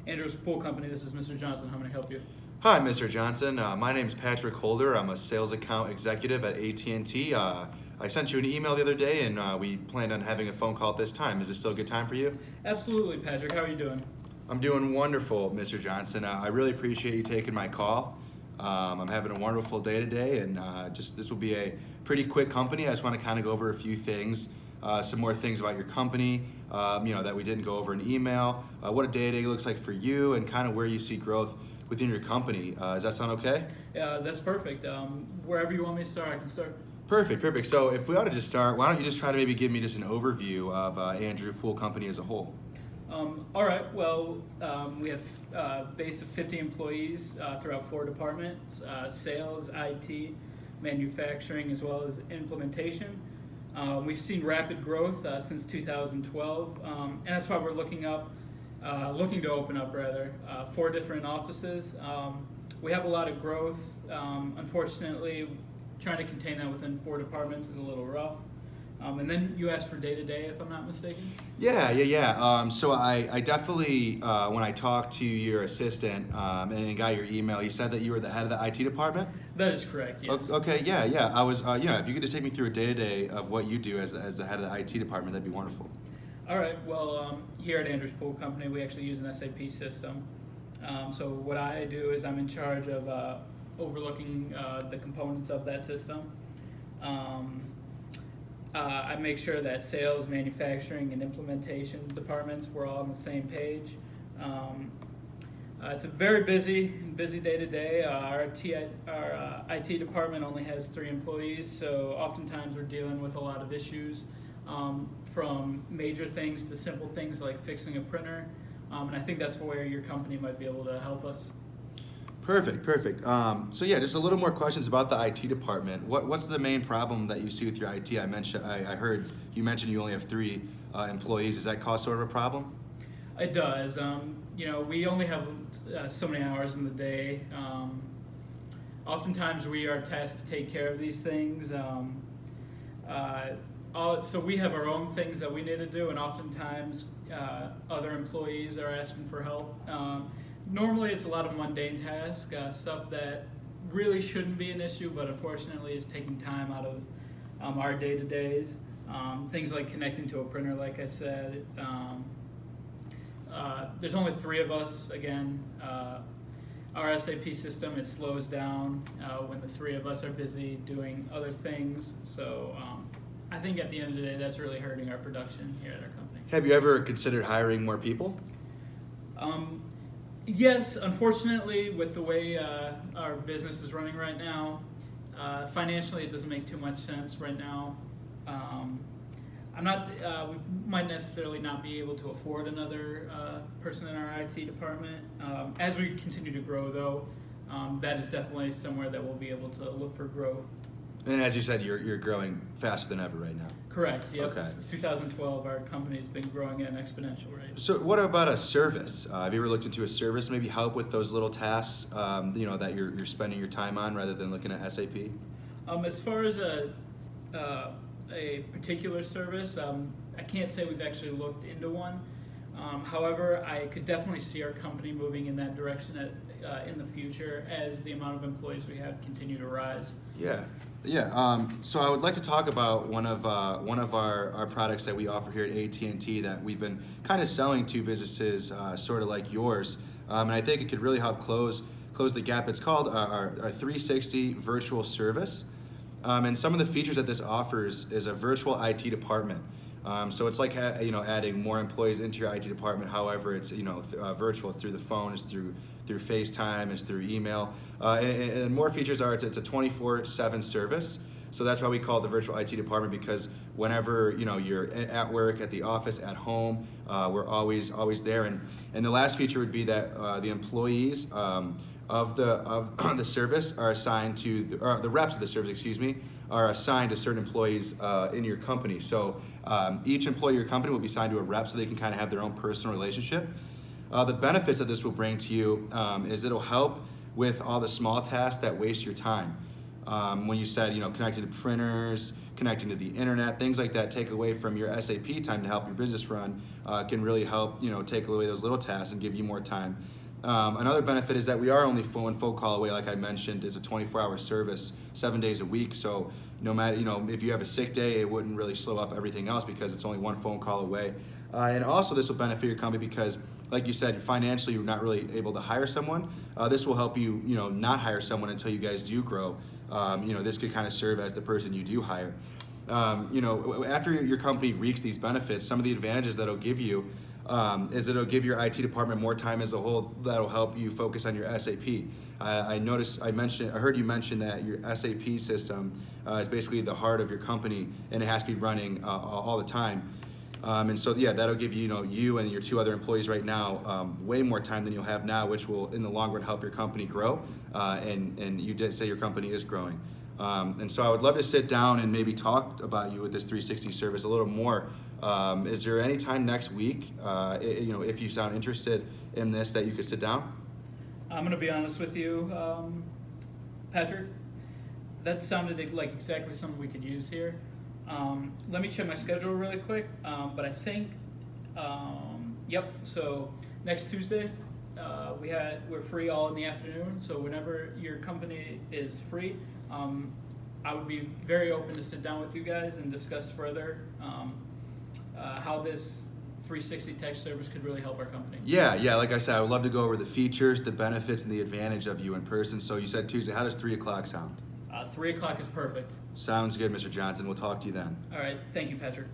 Andrew's Pool Company. This is Mr. Johnson. How may I help you? Hi, Mr. Johnson. My name's Patrick Holder. I'm a sales account executive at AT&T. I sent you an email the other day, and we planned on having a phone call at this time. Is this still a good time for you? Absolutely, Patrick. How are you doing? I'm doing wonderful, Mr. Johnson. I really appreciate you taking my call. I'm having a wonderful day today, and this will be a pretty quick company. I just want to kind of go over a few things, some more things about your company, that we didn't go over in email, what a day-to-day looks like for you, and kind of where you see growth within your company. Does that sound okay? Yeah, that's perfect. Wherever you want me to start, I can start. Perfect. So if we ought to just start, why don't you just try to maybe give me just an overview of Andrew Pool Company as a whole? All right. Well, we have a base of 50 employees throughout 4 departments: sales, IT, manufacturing, as well as implementation. We've seen rapid growth since 2012, and that's why we're looking to open up 4 different offices. We have a lot of growth. Unfortunately, trying to contain that within 4 departments is a little rough. And then you asked for day-to-day, if I'm not mistaken? Yeah. So I definitely, when I talked to your assistant and got your email, he said that you were the head of the IT department? That is correct, yes. Okay, yeah. I was, if you could just take me through a day-to-day of what you do as the head of the IT department, that'd be wonderful. All right. Well, here at Andrew's Pool Company, we actually use an SAP system. So what I do is I'm in charge of overlooking the components of that system. I make sure that sales, manufacturing, and implementation departments we're all on the same page. It's a very busy day to day. Our IT department only has 3 employees, so oftentimes we're dealing with a lot of issues, from major things to simple things like fixing a printer. And I think that's where your company might be able to help us. Perfect. So yeah, just a little more questions about the IT department. What's the main problem that you see with your IT? I heard you mentioned you only have 3 employees. Does that cause sort of a problem? It does. We only have so many hours in the day. Oftentimes we are tasked to take care of these things. So we have our own things that we need to do, and oftentimes other employees are asking for help. Normally it's a lot of mundane tasks, stuff that really shouldn't be an issue, but unfortunately is taking time out of our day-to-days. Things like connecting to a printer, like I said. There's only 3 of us. Again, our SAP system, it slows down when the 3 of us are busy doing other things. So I think at the end of the day, that's really hurting our production here at our company. Have you ever considered hiring more people? Yes, unfortunately, with the way our business is running right now, financially it doesn't make too much sense right now. We might necessarily not be able to afford another person in our IT department. As we continue to grow, though, that is definitely somewhere that we'll be able to look for growth. And as you said, you're growing faster than ever right now. Correct. Yep. Okay. Since 2012, our company's been growing at an exponential rate. So what about a service? Have you ever looked into a service, maybe help with those little tasks, that you're spending your time on rather than looking at SAP? As far as a particular service, I can't say we've actually looked into one. However, I could definitely see our company moving in that direction in the future as the amount of employees we have continue to rise. Yeah. So I would like to talk about one of our products that we offer here at AT&T that we've been kind of selling to businesses sort of like yours, and I think it could really help close the gap. It's called our 360 virtual service, and some of the features that this offers is a virtual IT department. So it's like adding more employees into your IT department. However, it's virtual. It's through the phone. It's through FaceTime. It's through email. And more features are it's a 24/7 service. So that's why we call it the virtual IT department, because whenever you're at work, at the office, at home, we're always there. And the last feature would be that the employees of the service are assigned to the reps of the service, are assigned to certain employees in your company. So each employee in your company will be assigned to a rep so they can kind of have their own personal relationship. The benefits that this will bring to you is it'll help with all the small tasks that waste your time. When you said, connecting to printers, connecting to the internet, things like that take away from your SAP time to help your business run, can really help, take away those little tasks and give you more time. Another benefit is that we are only one phone call away, like I mentioned. It's a 24-hour service, 7 days a week. So no matter, if you have a sick day, it wouldn't really slow up everything else because it's only one phone call away. And also this will benefit your company because, like you said, financially you're not really able to hire someone. This will help you, not hire someone until you guys do grow. This could kind of serve as the person you do hire. After your company reaps these benefits, some of the advantages that it'll give you is it'll give your IT department more time as a whole. That'll help you focus on your SAP. I heard you mention that your SAP system is basically the heart of your company, and it has to be running all the time. And so, that'll give you, you and your 2 other employees right now way more time than you'll have now, which will, in the long run, help your company grow. And you did say your company is growing. And so I would love to sit down and maybe talk about you with this 360 service a little more. Is there any time next week, if you sound interested in this, that you could sit down? I'm going to be honest with you, Patrick. That sounded like exactly something we could use here. Let me check my schedule really quick, but I think, so next Tuesday, we're free all in the afternoon, so whenever your company is free, I would be very open to sit down with you guys and discuss further how this 360 tech service could really help our company. Yeah, like I said, I would love to go over the features, the benefits, and the advantage of you in person. So you said Tuesday. How does 3 o'clock sound? 3 o'clock is perfect. Sounds good, Mr. Johnson. We'll talk to you then. All right. Thank you, Patrick.